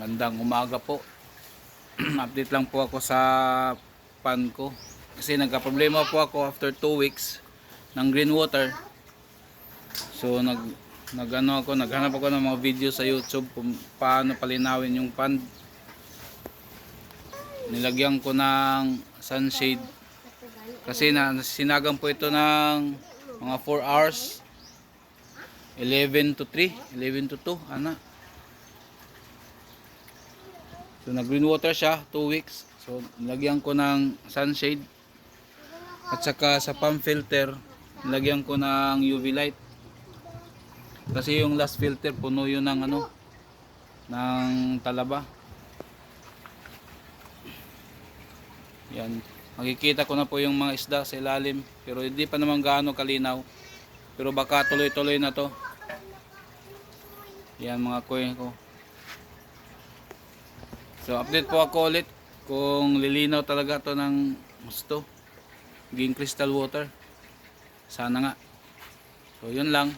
Magandang umaga po. Update lang po ako sa pan ko. Kasi nagka-problema po ako after 2 weeks ng green water. So naghanap ako ng mga video sa YouTube kung paano palinawin yung pan. Nilagyan ko ng sunshade. Kasi sinagang po ito ng mga 4 hours. 11 to 3, 11 to 2, ana. So nag green water siya 2 weeks. So nilagyan ko ng sunshade. At saka sa pump filter, nilagyan ko ng UV light. Kasi yung last filter puno yun ng ng talaba. Yan. Makikita ko na po yung mga isda sa ilalim, pero hindi pa naman gaano kalinaw. Pero baka tuloy-tuloy na to. Yan mga kuya ko. So update po ako ulit kung lilinaw talaga to ng gusto. Maging crystal water. Sana nga. So yun lang.